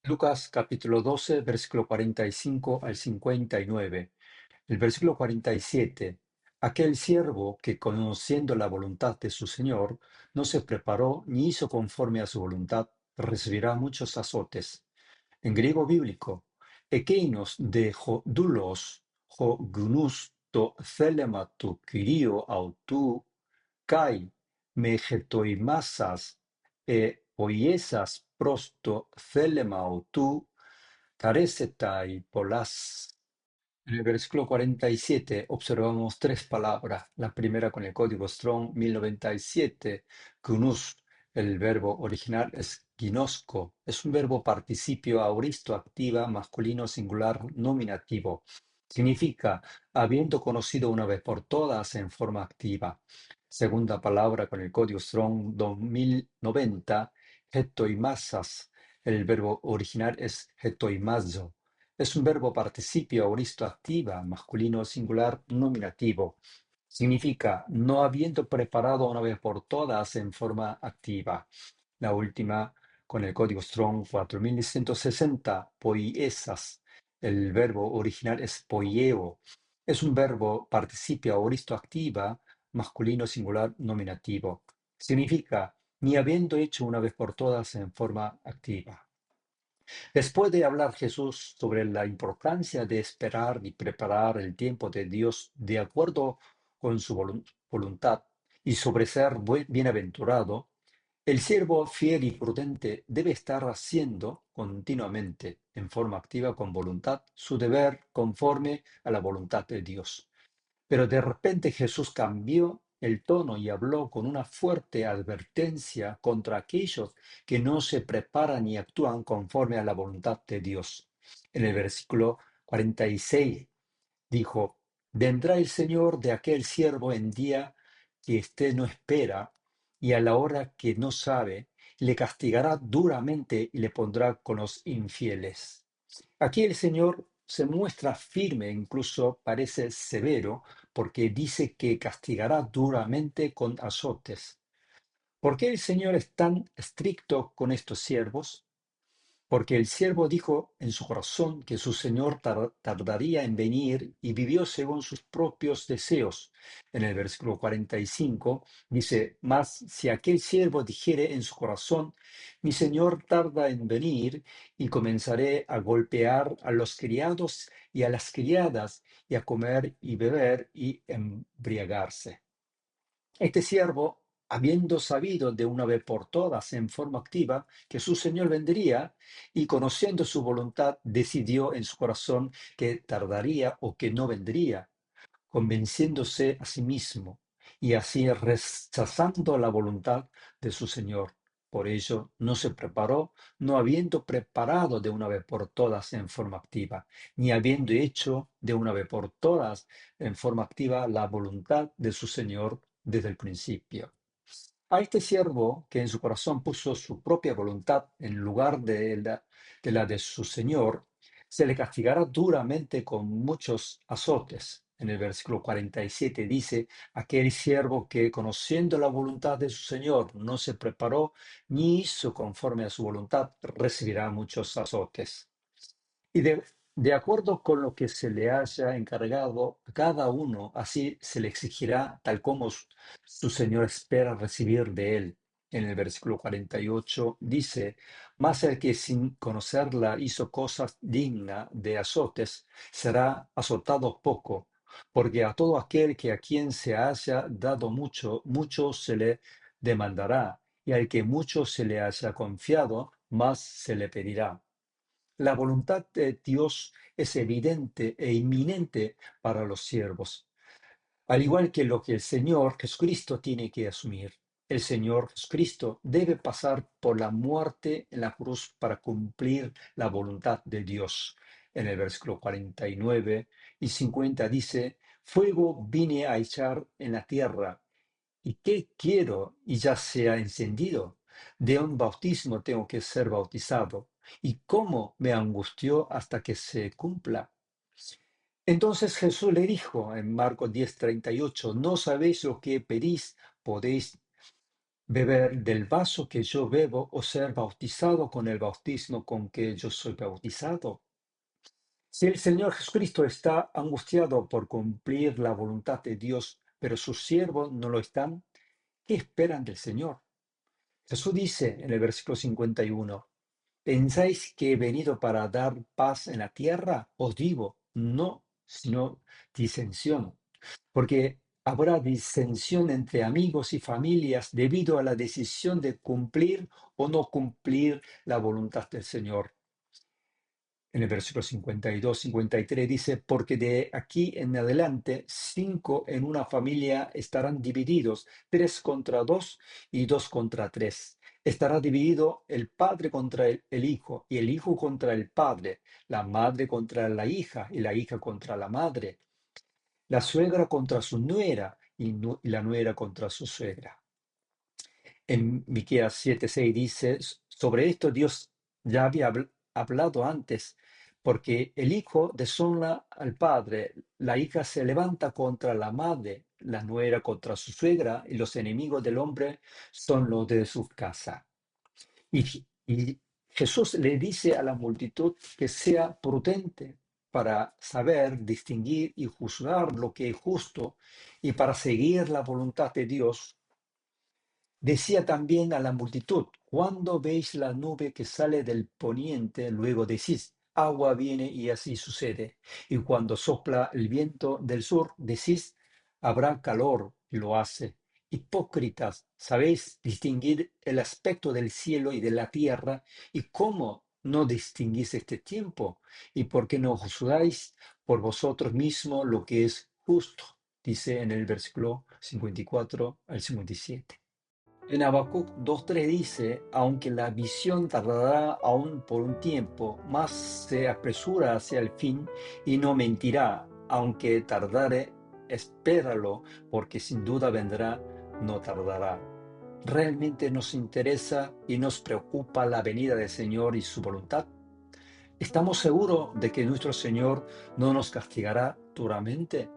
Lucas capítulo 12, versículo 45 al 59. El versículo 47. Aquel siervo que conociendo la voluntad de su señor, no se preparó ni hizo conforme a su voluntad, recibirá muchos azotes. En griego bíblico, ekeinos de ho doulos, ho gnus to thelema tu kyrio autu kai megetoimasas poiesas prosto thelema autu caresetai polas. En el versículo 47 observamos tres palabras. La primera con el código Strong 1097, kunus. El verbo original es ginosco. Es un verbo participio auristo activa masculino singular nominativo. Significa habiendo conocido una vez por todas en forma activa. Segunda palabra con el código Strong 2090, hetoimasas. El verbo original es hetoimazo. Es un verbo participio auristo activa, masculino singular nominativo. Significa no habiendo preparado una vez por todas en forma activa. La última con el código Strong 4160, poiesas. El verbo original es poieo. Es un verbo participio auristo activa, masculino singular nominativo. Significa ni habiendo hecho una vez por todas en forma activa. Después de hablar Jesús sobre la importancia de esperar y preparar el tiempo de Dios de acuerdo con su voluntad y sobre ser bienaventurado, el siervo fiel y prudente debe estar haciendo continuamente, en forma activa con voluntad, su deber conforme a la voluntad de Dios. Pero de repente Jesús cambió el tono y habló con una fuerte advertencia contra aquellos que no se preparan y actúan conforme a la voluntad de Dios. En el versículo 46 dijo, vendrá el Señor de aquel siervo en día que éste no espera y a la hora que no sabe, le castigará duramente y le pondrá con los infieles. Aquí el Señor se muestra firme, incluso parece severo, porque dice que castigará duramente con azotes. ¿Por qué el Señor es tan estricto con estos siervos? Porque el siervo dijo en su corazón que su señor tardaría en venir y vivió según sus propios deseos. En el versículo 45 dice, mas si aquel siervo dijere en su corazón, mi señor tarda en venir y comenzaré a golpear a los criados y a las criadas y a comer y beber y embriagarse. Este siervo, habiendo sabido de una vez por todas en forma activa que su señor vendría y conociendo su voluntad, decidió en su corazón que tardaría o que no vendría, convenciéndose a sí mismo y así rechazando la voluntad de su señor. Por ello no se preparó, no habiendo preparado de una vez por todas en forma activa, ni habiendo hecho de una vez por todas en forma activa la voluntad de su señor desde el principio. A este siervo que en su corazón puso su propia voluntad en lugar de la de su señor, se le castigará duramente con muchos azotes. En el versículo 47 dice, aquel siervo que conociendo la voluntad de su señor no se preparó ni hizo conforme a su voluntad, recibirá muchos azotes. Y de acuerdo con lo que se le haya encargado a cada uno, así se le exigirá tal como su Señor espera recibir de él. En el versículo 48 dice, mas el que sin conocerla hizo cosas dignas de azotes, será azotado poco, porque a todo aquel que a quien se haya dado mucho, mucho se le demandará, y al que mucho se le haya confiado, más se le pedirá. La voluntad de Dios es evidente e inminente para los siervos, al igual que lo que el Señor Jesucristo tiene que asumir. El Señor Jesucristo debe pasar por la muerte en la cruz para cumplir la voluntad de Dios. En el versículo 49 y 50 dice, fuego vine a echar en la tierra ¿y qué quiero? Y ya se ha encendido. De un bautismo tengo que ser bautizado. ¿Y cómo me angustió hasta que se cumpla? Entonces Jesús le dijo en Marcos 10:38, no sabéis lo que pedís, podéis beber del vaso que yo bebo o ser bautizado con el bautismo con que yo soy bautizado? Si el Señor Jesucristo está angustiado por cumplir la voluntad de Dios, pero sus siervos no lo están, ¿qué esperan del Señor? Jesús dice en el versículo 51, ¿pensáis que he venido para dar paz en la tierra? Os digo, no, sino disensión, porque habrá disensión entre amigos y familias debido a la decisión de cumplir o no cumplir la voluntad del Señor. En el versículo 52, 53 dice, porque de aquí en adelante 5 en una familia estarán divididos, 3 contra 2 y 2 contra 3. Estará dividido el padre contra el hijo y el hijo contra el padre, la madre contra la hija y la hija contra la madre, la suegra contra su nuera y la nuera contra su suegra. En Miqueas 7:6 dice, sobre esto Dios ya había hablado antes, porque el hijo deshonra al padre, la hija se levanta contra la madre, la nuera contra su suegra, y los enemigos del hombre son los de su casa. Y Jesús le dice a la multitud que sea prudente para saber distinguir y juzgar lo que es justo y para seguir la voluntad de Dios. Decía también a la multitud, cuando veis la nube que sale del poniente, luego decís, agua viene y así sucede. Y cuando sopla el viento del sur, decís, habrá calor y lo hace. Hipócritas, ¿sabéis distinguir el aspecto del cielo y de la tierra? ¿Y cómo no distinguís este tiempo? ¿Y por qué no juzgáis por vosotros mismos lo que es justo? Dice en el versículo 54 al 57. En Habacuc 2:3 dice, aunque la visión tardará aún por un tiempo, más se apresura hacia el fin y no mentirá, aunque tardare, espéralo, porque sin duda vendrá, no tardará. ¿Realmente nos interesa y nos preocupa la venida del Señor y su voluntad? ¿Estamos seguros de que nuestro Señor no nos castigará duramente?